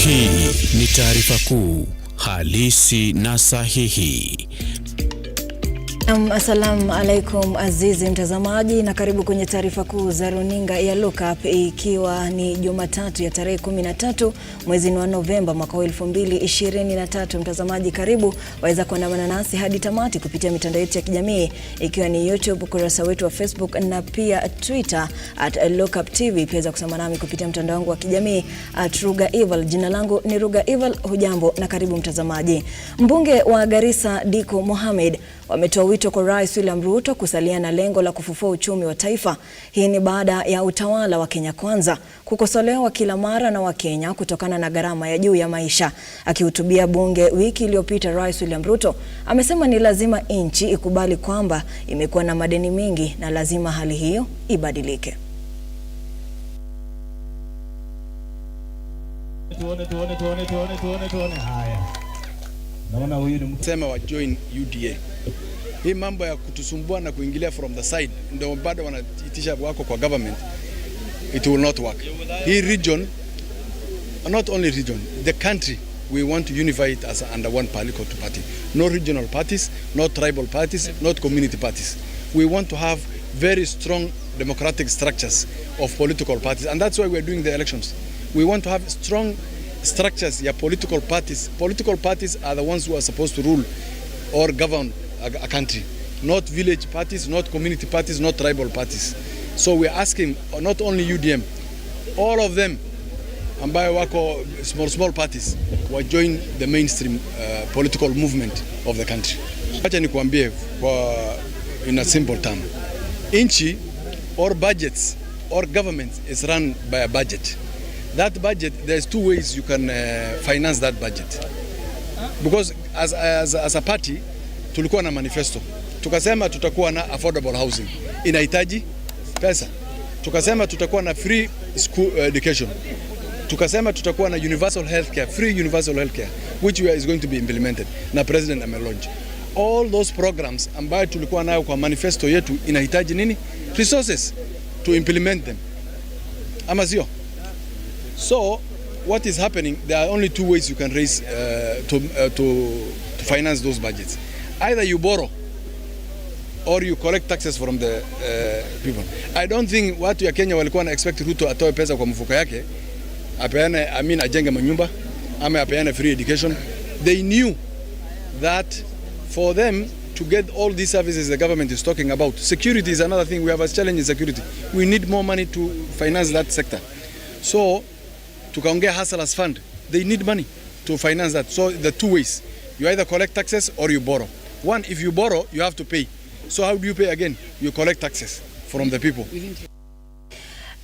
Hii ni taarifa kuu halisi na sahihi. Assalamu alaikum azizi mtazamaji, na karibu kwenye taarifa kuu za runinga ya Lookuptv, ikiwa ni Jumatatu ya tarehe 13 mwezi wa Novemba mwaka 2023. Mtazamaji, karibu, waweza kuandamana nasi hadi tamati kupitia mitandao yetu ya kijamii, ikiwa ni YouTube, kurasa wetu wa Facebook na pia Twitter @Lookuptv. Pia kusema nami kupitia mtandao wangu wa kijamii @Ruga_Evil. Jina langu ni Ruga_Evil. Hujambo na karibu mtazamaji. Mbunge wa Garissa Diko Mohamed wametoa wito kwa Rais William Ruto kusalia na lengo la kufufua uchumi wa taifa. Hii ni baada ya utawala wa Kenya Kwanza kukosolewa kila mara na Wakenya kutokana na gharama ya juu ya maisha. Akihutubia bunge wiki iliyopita, Rais William Ruto amesema ni lazima nchi ikubali kwamba imekuwa na madeni mengi na lazima hali hiyo ibadilike. Haya. Naona huyu ni msema wa join UDA. Hii mambo ya kutusumbua na kuingilia from the side ndio bado wanaitisha wako kwa government. It will not work. Hii region, not only region, the country, we want to unify it as under one political party. No regional parties, no tribal parties, not community parties. We want to have very strong democratic structures of political parties, and that's why we are doing the elections. We want to have strong structures ya political parties. Political parties are the ones who are supposed to rule or govern a country, not village parties, not community parties, not tribal parties. So we are asking not only UDM, all of them ambayo wako small parties will join the mainstream political movement of the country. Acha nikuambie kwa in a simple term. Inchi or budgets or government is run by a budget. That budget, there's two ways you can finance that budget. Because as a party, tulikuwa na manifesto. Tukasema tutakuwa na affordable housing. Inahitaji pesa. Tukasema tutakuwa na free school education. Tukasema tutakuwa na universal healthcare, free universal healthcare, which is going to be implemented. Na president amelaunch. All those programs ambayo tulikuwa nayo kwa manifesto yetu inahitaji nini? Resources to implement them. Ama sio? So, what is happening? There are only two ways you can raise to finance those budgets. Either you borrow or you collect taxes from the people. I don't think watu ya Kenya walikuwa na expect Ruto atoe pesa kwa mfuko yake, apeane ajenge manyumba, ama apeane free education. They knew that for them to get all these services the government is talking about, security is another thing. We have a challenge in security. We need more money to finance that sector. So, tukaongea hustlers fund, they need money to finance that. So the two ways, you either collect taxes or you borrow. One, if you borrow, you have to pay. So how do you pay again? You collect taxes from the people.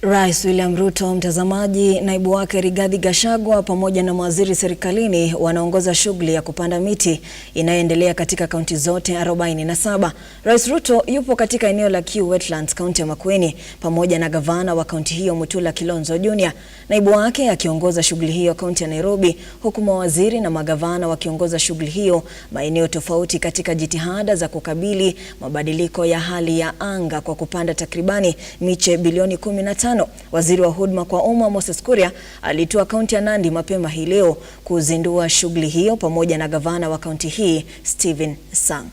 Rais William Ruto, mtazamaji, naibu wake Rigathi Gachagua pamoja na mawaziri serikalini wanaongoza shughuli ya kupanda miti inayoendelea katika kaunti zote 47. Rais Ruto yupo katika eneo la Kuu Wetlands, kaunti ya Makueni, pamoja na gavana wa kaunti hiyo Mutula Kilonzo Jr. Naibu wake akiongoza shughuli hiyo kaunti ya Nairobi, huku mawaziri na magavana wakiongoza shughuli hiyo maeneo tofauti katika jitihada za kukabili mabadiliko ya hali ya anga kwa kupanda takribani miche bilioni 15. Waziri wa huduma kwa umma Moses Kuria alitua kaunti ya Nandi mapema hii leo kuzindua shughuli hiyo pamoja na gavana wa kaunti hii Stephen Sang.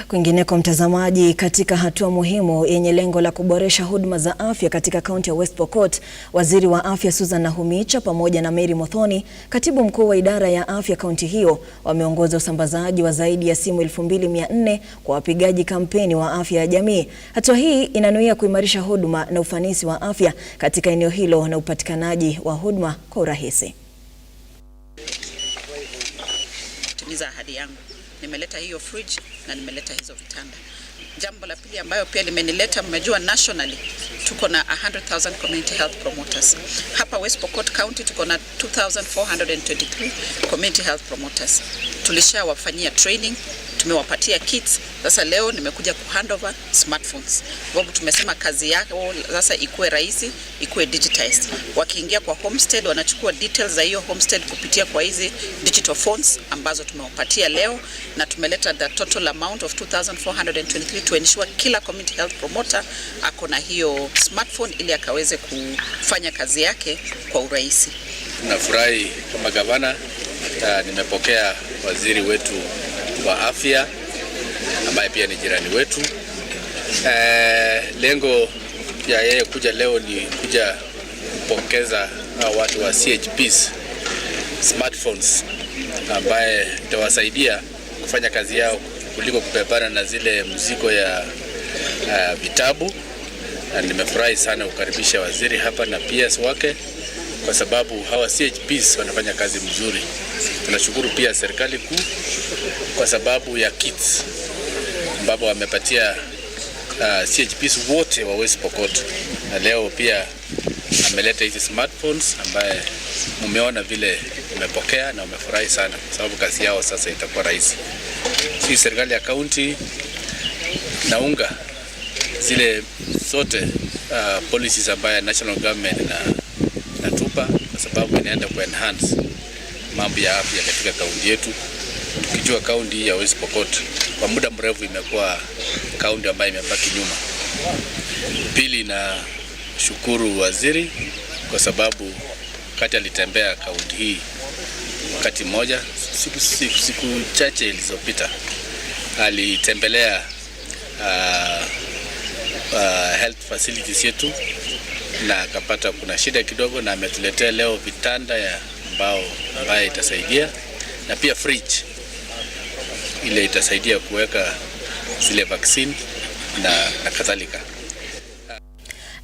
Kwingineko mtazamaji, katika hatua muhimu yenye lengo la kuboresha huduma za afya katika kaunti ya West Pokot, waziri wa afya Susan Nahumicha pamoja na Mary Muthoni, katibu mkuu wa idara ya afya kaunti hiyo, wameongoza usambazaji wa zaidi ya simu 2400 kwa wapigaji kampeni wa afya ya jamii. Hatua hii inanuia kuimarisha huduma na ufanisi wa afya katika eneo hilo na upatikanaji wa huduma kwa urahisi. Timiza ahadi yangu. Nimeleta hiyo fridge na nimeleta hizo vitanda. Jambo la pili ambayo pia limenileta, mmejua nationally tuko na 100,000 community health promoters. Hapa West Pokot County tuko na 2423 community health promoters. Tulishawafanyia training, tumewapatia kits. Sasa leo nimekuja kuhandover smartphones. Sababu tumesema kazi yao sasa ikuwe rahisi, ikuwe digitized. Wakiingia kwa homestead wanachukua details za hiyo homestead kupitia kwa hizi digital phones ambazo tumewapatia leo, na tumeleta the total amount of 2423 to ensure kila community health promoter ako na hiyo smartphone ili akaweze kufanya kazi yake kwa urahisi. Nafurahi kama gavana, nimepokea waziri wetu wa afya ambaye pia ni jirani wetu. Lengo ya yeye kuja leo ni kuja kupongeza watu wa CHPs smartphones ambaye itawasaidia kufanya kazi yao kuliko kupepana na zile mzigo ya vitabu. Nimefurahi sana kukaribisha waziri hapa na PS wake, kwa sababu hawa CHPs wanafanya kazi mzuri. Tunashukuru pia serikali kuu kwa sababu ya kits ambapo wamepatia CHPs wote wa West Pokot, na leo pia ameleta hizi smartphones ambaye mumeona vile umepokea na umefurahi sana, kwa sababu kazi yao sasa itakuwa rahisi. Sisi serikali ya county naunga zile zote policies ambaye national government natupa, kwa sababu inaenda ku enhance mambo ya afya katika kaunti yetu. Tukijua kaunti ya West Pokot kwa muda mrefu imekuwa kaunti ambayo imebaki nyuma. Pili, na shukuru waziri kwa sababu wakati alitembea kaunti hii wakati mmoja siku chache ilizopita, alitembelea health facilities yetu na akapata kuna shida kidogo, na ametuletea leo vitanda ya mbao ambaye itasaidia, na pia fridge ile itasaidia kuweka zile vaccine na kadhalika.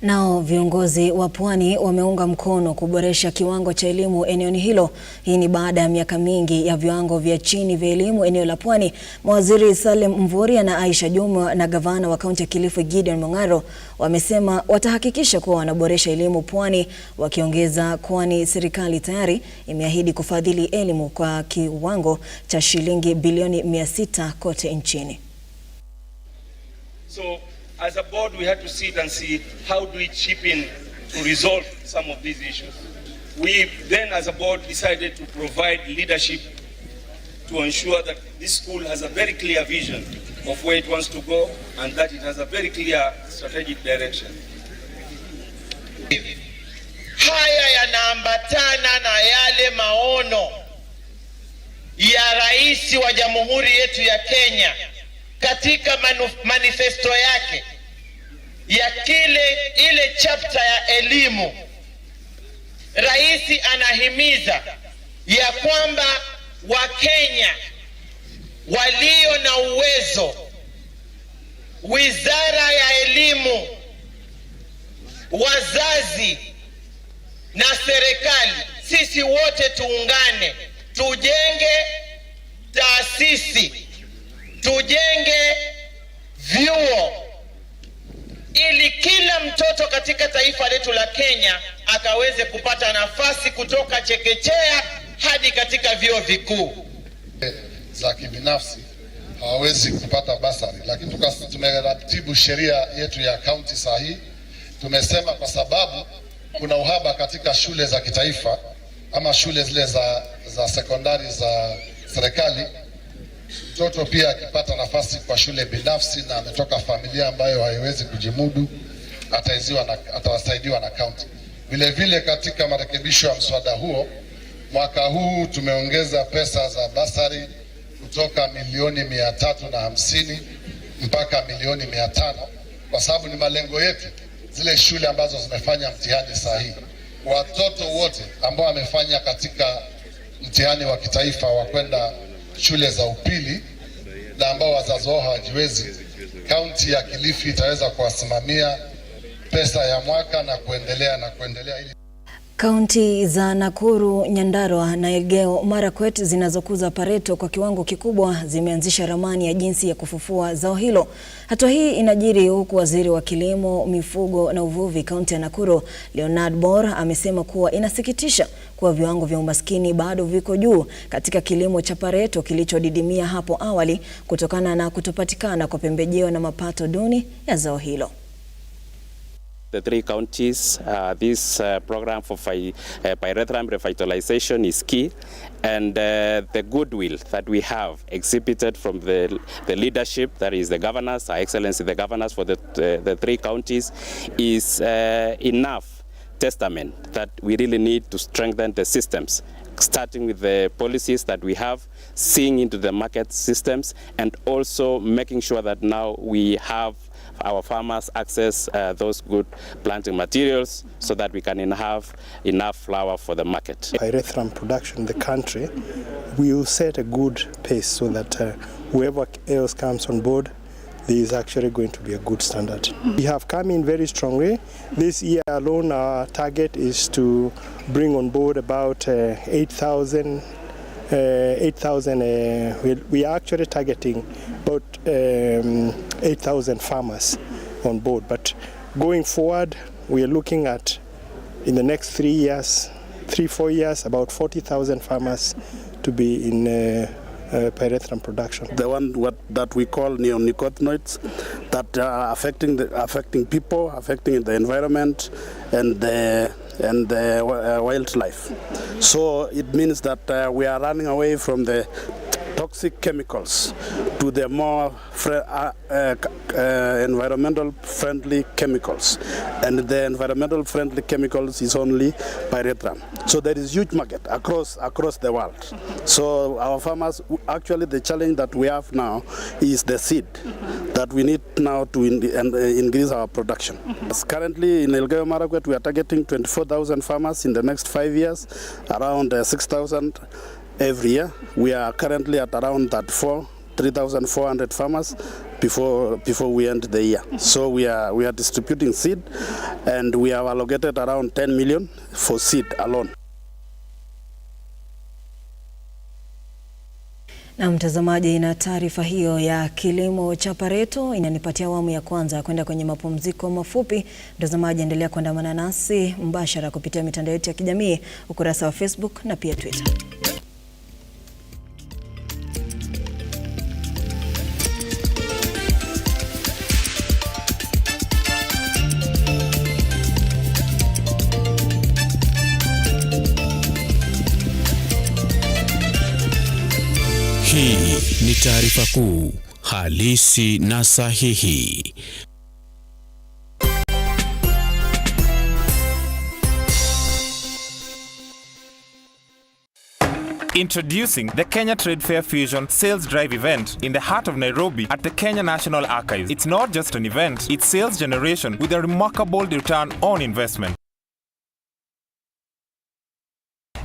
Nao viongozi wa Pwani wameunga mkono kuboresha kiwango cha elimu eneo hilo. Hii ni baada ya miaka mingi ya viwango vya chini vya elimu eneo la Pwani. Mawaziri Salim Mvurya na Aisha Jumwa na gavana wa kaunti ya Kilifi Gideon Mung'aro wamesema watahakikisha kuwa wanaboresha elimu Pwani, wakiongeza kwani serikali tayari imeahidi kufadhili elimu kwa kiwango cha shilingi bilioni 600 kote nchini. So as a board, we had to sit and see how do we chip in to resolve some of these issues. We then, as a board, decided to provide leadership to ensure that this school has a very clear vision of where it wants to go and that it has a very clear strategic direction. Haya yanaambatana na yale maono ya Rais wa Jamhuri yetu ya Kenya katika manifesto yake ya ile chapter ya elimu. Rais anahimiza ya kwamba Wakenya walio na uwezo, Wizara ya Elimu, wazazi na serikali, sisi wote tuungane, tujenge taasisi, tujenge vyuo ili kila mtoto katika taifa letu la Kenya akaweze kupata nafasi kutoka chekechea hadi katika vyuo vikuu. Za kibinafsi hawawezi kupata basari, lakini tumeratibu sheria yetu ya county sahihi. Tumesema kwa sababu kuna uhaba katika shule za kitaifa ama shule zile za sekondari za serikali, mtoto pia akipata nafasi kwa shule binafsi na ametoka familia ambayo haiwezi kujimudu, atawasaidiwa na county. Vile vile katika marekebisho ya mswada huo, mwaka huu tumeongeza pesa za basari kutoka milioni 350 mpaka milioni 500, kwa sababu ni malengo yetu zile shule ambazo zimefanya mtihani sahihi, watoto wote ambao wamefanya katika mtihani wa kitaifa wa kwenda shule za upili na ambao wazazi wao hawajiwezi, kaunti ya Kilifi itaweza kuwasimamia pesa ya mwaka na kuendelea ili Kaunti za Nakuru, Nyandarua na Elgeyo Marakwet zinazokuza pareto kwa kiwango kikubwa zimeanzisha ramani ya jinsi ya kufufua zao hilo. Hatua hii inajiri huku waziri wa kilimo, mifugo na uvuvi kaunti ya Nakuru, Leonard Bor, amesema kuwa inasikitisha kuwa viwango vya umaskini bado viko juu katika kilimo cha pareto kilichodidimia hapo awali kutokana na kutopatikana kwa pembejeo na mapato duni ya zao hilo. The three counties, this program for pyrethrum revitalization is key, and the goodwill that we have exhibited from the leadership, that is the governors, Her Excellency the governors for the three counties, is enough testament that we really need to strengthen the systems, starting with the policies that we have, seeing into the market systems, and also making sure that now we have our farmers access those good planting materials so that we can have enough flour for the market. Pyrethrum production in the country will set a good pace so that whoever else comes on board, there is actually going to be a good standard. We have come in very strongly. This year alone, our target is to bring on board about 8,000. We are actually targeting about 8,000 farmers on board. But going forward, we are looking at, in the next 3-4 years, about 40,000 farmers to be in pyrethrum production. The one that we call neonicotinoids that are affecting people, affecting the environment and the wildlife. So it means that we are running away from the toxic chemicals to the more environmental friendly chemicals, and the environmental friendly chemicals is only pyrethrum. So there is huge market across the world. So our farmers, actually the challenge that we have now is the seed that we need now to increase our production. Currently in Elgeyo Marakwet we are targeting 24,000 farmers in the next 5 years, around 6,000 every year. We are currently at around 3,400 farmers before we end the year. So we are distributing seed, and we have allocated around 10 million for seed alone. Na mtazamaji, na taarifa hiyo ya kilimo cha pareto inanipatia awamu ya kwanza ya kwenda kwenye mapumziko mafupi. Mtazamaji, endelea kuandamana nasi mbashara kupitia mitandao yetu ya kijamii, ukurasa wa Facebook na pia Twitter. Hii ni taarifa kuu halisi na sahihi. Introducing the Kenya Trade Fair Fusion Sales Drive event in the heart of Nairobi at the Kenya National Archives. It's not just an event, it's sales generation with a remarkable return on investment.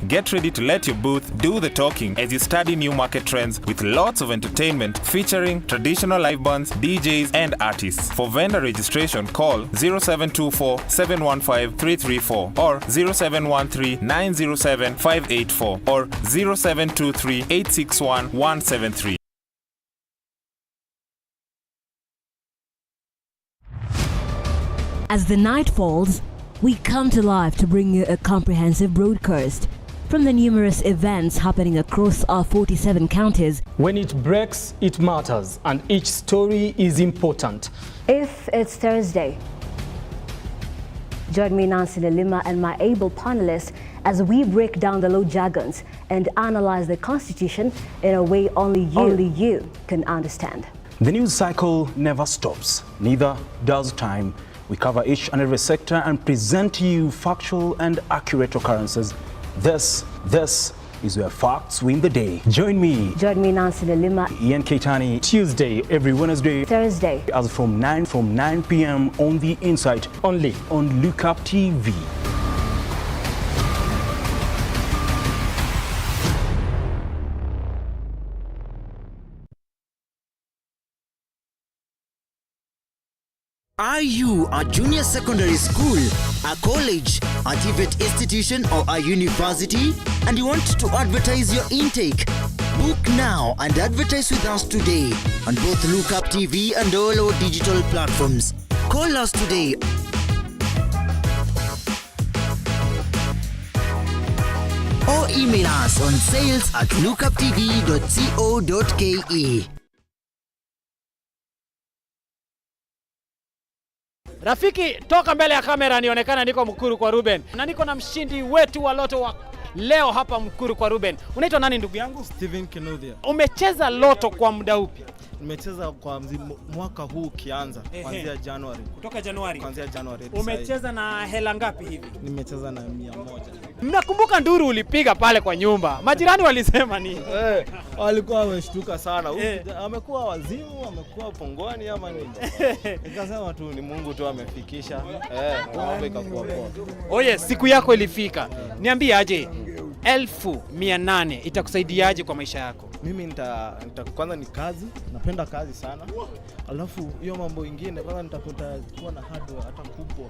Get ready to let your booth do the talking as you study new market trends with lots of entertainment featuring traditional live bands, DJs and artists. For vendor registration, call 0724 715 334 or 0713 907 584 or 0723 861 173. As the night falls, we come to life to bring you a comprehensive broadcast from the numerous events happening across our 47 counties. When it breaks, it matters, and each story is important. If it's Thursday, join me, Nancy Lima, and my able panelists as we break down the law jargons and analyze the Constitution in a way only you can understand. The news cycle never stops, neither does time. We cover each and every sector and present to you factual and accurate occurrences. This is where facts win the day. Join me, Nancy Lima, Ian Keitani, Tuesday, every Wednesday, Thursday, as from 9 p.m. on The Insight, only on Lookuptv. Are you a junior secondary school, a college, a TVET institution or a university and you want to advertise your intake? Book now and advertise with us today on both Lookuptv and all our digital platforms. Call us today. or email us on sales@lookuptv.co.ke. Rafiki, toka mbele ya kamera nionekana niko Mkuru kwa Ruben. Na niko na mshindi wetu wa loto wa leo hapa Mkuru kwa Ruben. Unaitwa nani ndugu yangu? Steven Kinuthia. Umecheza loto kwa muda upi? Nimecheza kwa mwaka huu kianza kuanzia January. Kutoka Januari? Kuanzia January. Umecheza na hela ngapi hivi? Nimecheza na 100. Nakumbuka nduru ulipiga pale kwa nyumba. Majirani walisema nini? Walikuwa wameshtuka sana. Amekuwa wazimu, amekuwa pongoni ama nini? Nikasema tu ni Mungu tu amefikisha. Mambo ikakuwa poa. Oye, siku yako ilifika. Niambie aje, 1800 itakusaidiaje kwa maisha yako? Mimi kwanza ni kazi, napenda kazi sana. Alafu hiyo mambo ingine kwanza nitakuwa na hardware hata kubwa.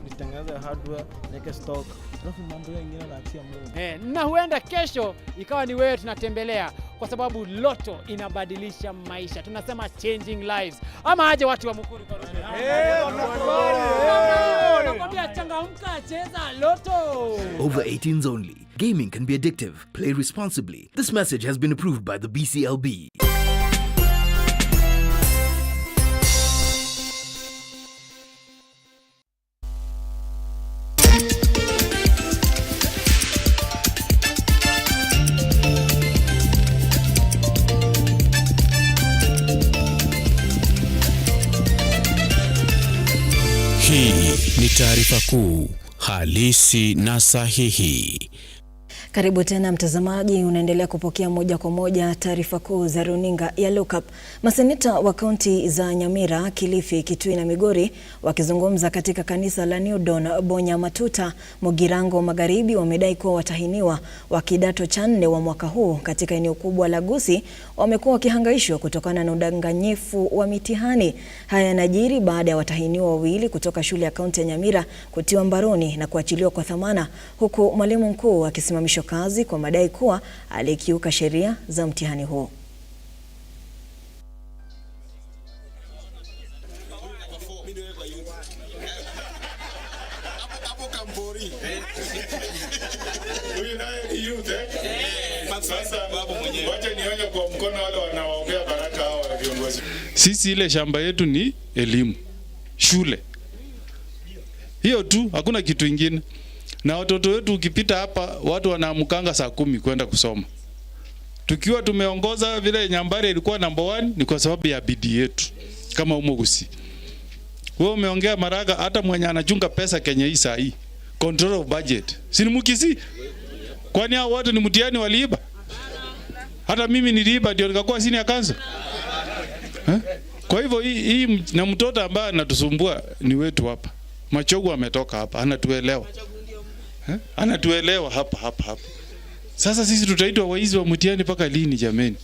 Nitengeneze hardware, niweke stock. Alafu mambo ingine naachia Mungu. Na huenda kesho ikawa ni wewe tunatembelea kwa sababu loto inabadilisha maisha. Tunasema changing lives. Ama aje watu wa Mkuru kwa Ruben. Nakwambia changamka, cheza loto. Over 18s only. Gaming can be addictive. Play responsibly. This message has been approved by the BCLB. Hii ni taarifa kuu halisi na sahihi. Karibu tena mtazamaji, unaendelea kupokea moja kwa moja taarifa kuu za runinga ya Lookup. Maseneta wa kaunti za Nyamira, Kilifi, Kitui na Migori wakizungumza katika kanisa la New Dawn Bonya Matuta, Mugirango Magharibi wamedai kuwa watahiniwa wa kidato cha 4 wa mwaka huu katika eneo kubwa la Gusii wamekuwa wakihangaishwa kutokana na udanganyifu wa mitihani. Haya yanajiri baada ya watahiniwa wawili kutoka shule ya kaunti ya Nyamira kutiwa mbaroni na kuachiliwa kwa dhamana, huku mwalimu mkuu akisimamishwa kazi kwa madai kuwa alikiuka sheria za mtihani huo. Sisi ile shamba yetu ni elimu, shule. Hiyo tu, hakuna kitu ingine. Na watoto wetu ukipita hapa watu wanaamkanga saa 10 kwenda kusoma. Tukiwa tumeongoza vile Nyambari ilikuwa number 1 ni kwa sababu ya bidii yetu kama umo Gusii. Wewe umeongea Maraga, hata mwenye anachunga pesa Kenya hii saa hii, control of budget. Si ni Mukisii? Kwani hao watu ni mtihani waliiba? Hata mimi niliiba ndio nikakuwa senior counsel. Kwa hivyo hii na mtoto ambaye anatusumbua ni wetu hapa. Machogu ametoka hapa, anatuelewa. Anatuelewa hapa. Sasa sisi tutaitwa waizi wa mtihani mpaka lini jameni?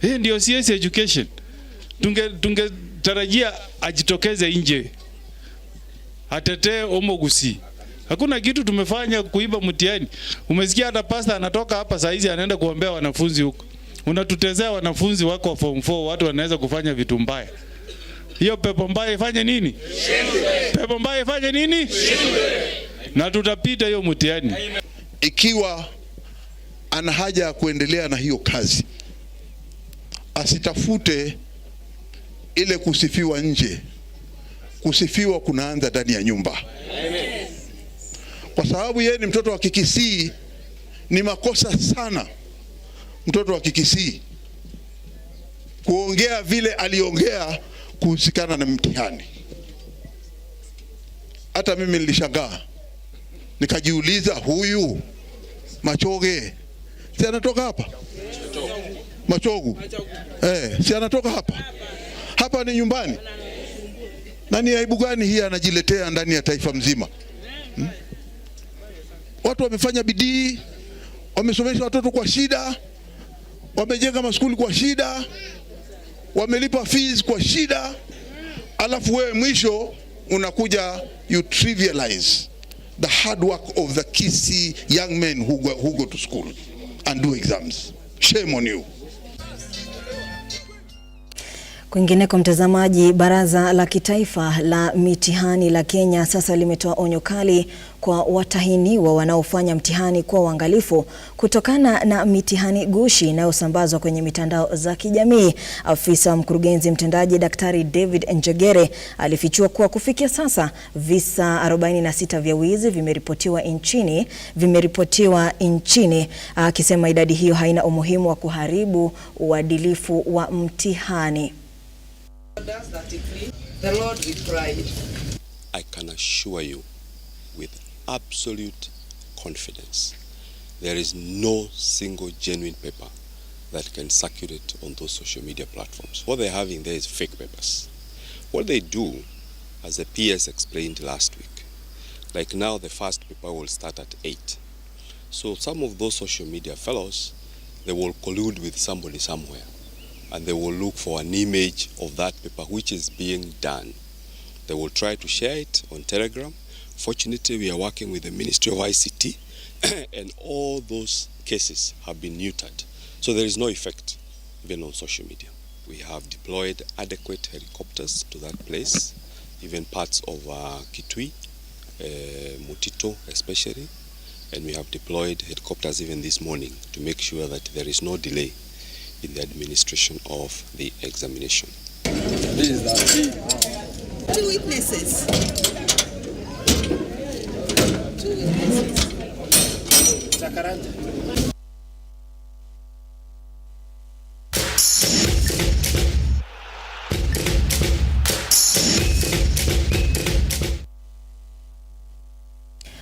Hii ndio CS education. Tungetarajia ajitokeze nje. Atetee umo Gusii. Hakuna kitu tumefanya kuiba mtihani. Umesikia hata pasta anatoka hapa saa hizi anaenda kuombea wanafunzi huko. Unatutezea wanafunzi wako wa form 4, watu wanaweza kufanya vitu mbaya. Hiyo pepo mbaya ifanye nini? Pepo mbaya ifanye nini? Na tutapita hiyo mtihani. Ikiwa ana haja ya kuendelea na hiyo kazi, asitafute ile kusifiwa nje. Kusifiwa kunaanza ndani ya nyumba. Kwa sababu yeye ni mtoto wa Kikisii, ni makosa sana mtoto wa Kikisii kuongea vile aliongea kuhusikana na mtihani. Hata mimi nilishangaa. Nikajiuliza, huyu Machoge si anatoka hapa? Machogu. Si anatoka hapa? Hapa ni nyumbani. Nani aibu gani hii anajiletea ndani ya taifa mzima? Watu wamefanya bidii, wamesomesha watoto kwa shida, wamejenga maskuli kwa shida, wamelipa fees kwa shida, alafu wewe mwisho unakuja you trivialize the hard work of the Kisii young men who go to school and do exams. Shame on you. Kwingineko mtazamaji, Baraza la Kitaifa la Mitihani la Kenya sasa limetoa onyo kali kwa watahiniwa wanaofanya mtihani kwa uangalifu kutokana na mitihani gushi inayosambazwa kwenye mitandao za kijamii. Afisa mkurugenzi mtendaji Daktari David Njegere alifichua kuwa kufikia sasa visa 46 vya wizi vimeripotiwa nchini, akisema idadi hiyo haina umuhimu wa kuharibu uadilifu wa mtihani. I can assure you with absolute confidence there is no single genuine paper that can circulate on those social media platforms. What they're having there is fake papers. What they do, as the PS explained last week, like now the first paper will start at 8. So some of those social media fellows, they will collude with somebody somewhere, and they will look for an image of that paper which is being done. They will try to share it on Telegram. Fortunately, we are working with the Ministry of ICT and all those cases have been neutered. So there is no effect even on social media. We have deployed adequate helicopters to that place, even parts of Kitui, Mutito especially, and we have deployed helicopters even this morning to make sure that there is no delay in the administration of the examination. This is the 2 witnesses. 2 witnesses. Chakaranja.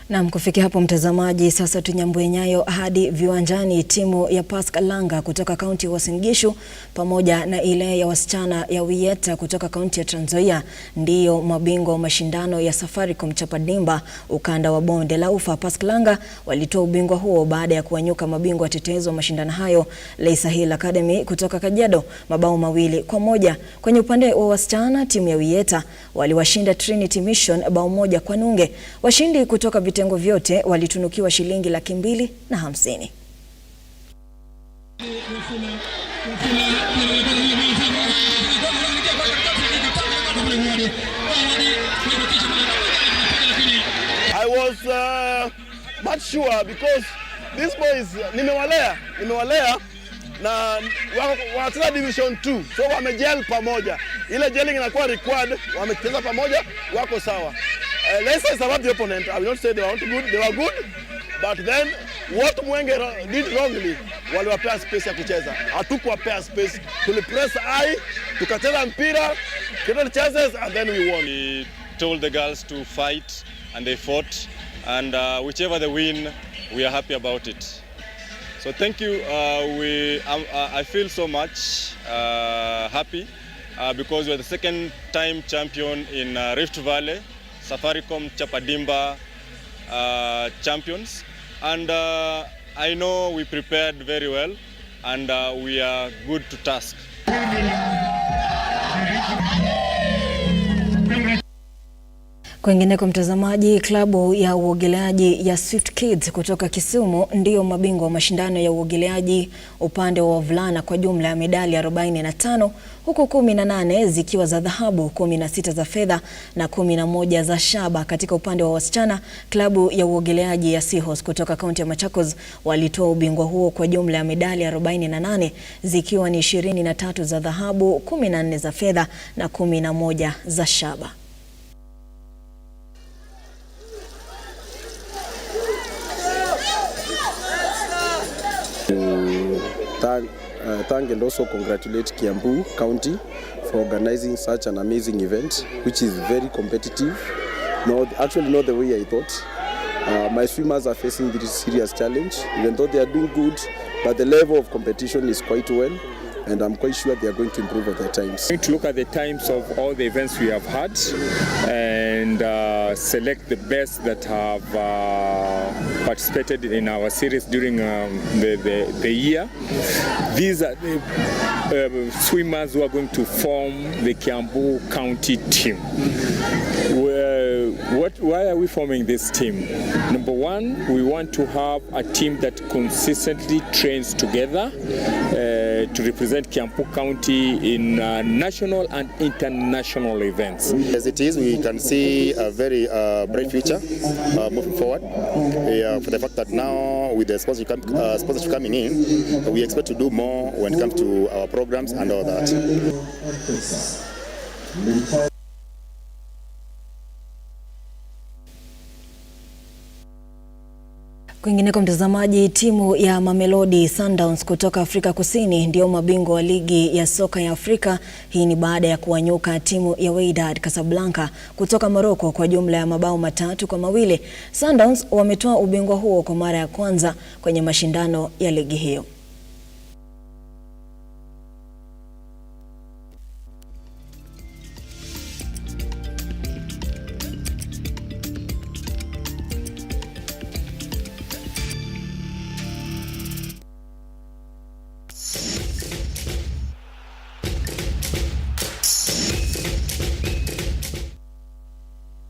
Na kufikia hapo mtazamaji, sasa tunyambue nyayo hadi viwanjani. Timu ya Paskalanga kutoka kaunti ya Uasin Gishu pamoja na ile ya wasichana ya Wieta kutoka kaunti ya Trans Nzoia ndiyo mabingwa wa mashindano ya Safaricom Chapadimba ukanda wa Bonde la Ufa. Paskalanga walitoa ubingwa huo baada ya kuwanyuka mabingwa watetezi wa mashindano hayo Leisa Hill Academy kutoka Kajiado mabao 2-1. Kwenye upande wa wasichana, timu ya Wieta waliwashinda Trinity Mission bao 1-0. Washindi kutoka vitengo vyote walitunukiwa shilingi 250,000. I was much sure because these boys nimewalea na wanacheza division 2, so wamejel pamoja. Ile gelling inakuwa required, wamecheza pamoja, wako sawa. Let's say about the opponent. I will not say they were good. They were good, but then what Mwenge did wrongly, waliwapea space ya kucheza. Hatukuwapea space. Tulipress high, tukacheza mpira, created chances, and then we won. We told the girls to fight, and they fought, and whichever they win, we are happy about it. So thank you. I feel so much happy because we are the second time champion in Rift Valley, Safaricom Chapadimba champions, and I know we prepared very well, and we are good to task. Kwingineko mtazamaji, klabu ya uogeleaji ya Swift Kids kutoka Kisumu ndiyo mabingwa wa mashindano ya uogeleaji upande wa wavulana kwa jumla ya medali 45, huku 18 zikiwa za dhahabu, 16 za fedha na 11 za shaba. Katika upande wa wasichana, klabu ya uogeleaji ya Seahorse kutoka kaunti ya Machakos walitoa ubingwa huo kwa jumla ya medali 48, zikiwa ni 23 za dhahabu, 14 za fedha na 11 za shaba. Thank and also congratulate Kiambu County for organizing such an amazing event, which is very competitive. Actually not the way I thought. My swimmers are facing this serious challenge, even though they are doing good, but the level of competition is quite well, and I'm quite sure they are going to improve at their times. We're going to look at the times of all the events we have had and select the best that have participated in our series during the year. These are the swimmers who are going to form the Kiambu County team. why are we forming this team? Number one, we want to have a team that consistently trains together to represent Kiambu County in national and international events. As it is, we can see a very bright future moving forward. For the fact that now with the sponsorship coming in, we expect to do more when it comes to our programs and all that. Kwingineko mtazamaji, timu ya Mamelodi Sundowns kutoka Afrika Kusini ndio mabingwa wa ligi ya soka ya Afrika. Hii ni baada ya kuwanyuka timu ya Wydad Casablanca kutoka Morocco kwa jumla ya mabao 3-2. Sundowns wametoa ubingwa huo kwa mara ya kwanza kwenye mashindano ya ligi hiyo.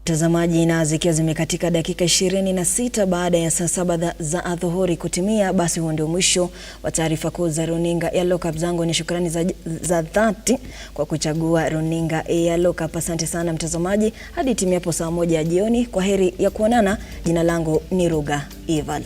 Mtazamaji, na zikiwa zimekatika dakika 26 baada ya saa 7 za adhuhuri kutimia, basi huo ndio mwisho wa taarifa kuu za runinga ya Lookup. Zangu ni shukrani za dhati kwa kuchagua runinga ya Lookup. Asante sana mtazamaji, hadi timiapo saa 1 jioni. Kwa heri ya kuonana. Jina langu ni Ruga Eval.